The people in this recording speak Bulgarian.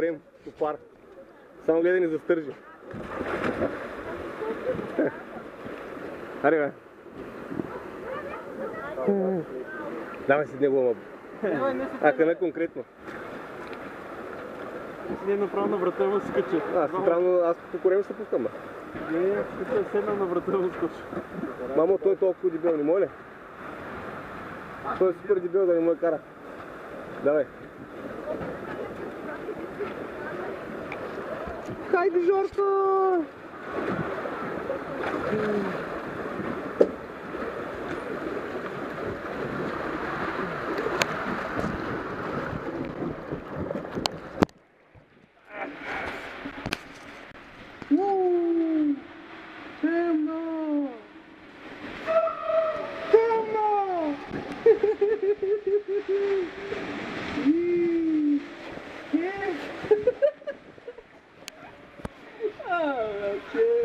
Време, топар. Само гледай ни застържи. Аре, бе. Давай си него, ама. Къде конкретно? Не, направо на врата му скача. Аз по корем се пускам, бе. Не, ще се седна на врата му скача. Мамо, той е толкова дебел, не може ли? Той е супер дебел, да не му е кара. Давай. Хайде, Жорко! Темно! Темно! Окей.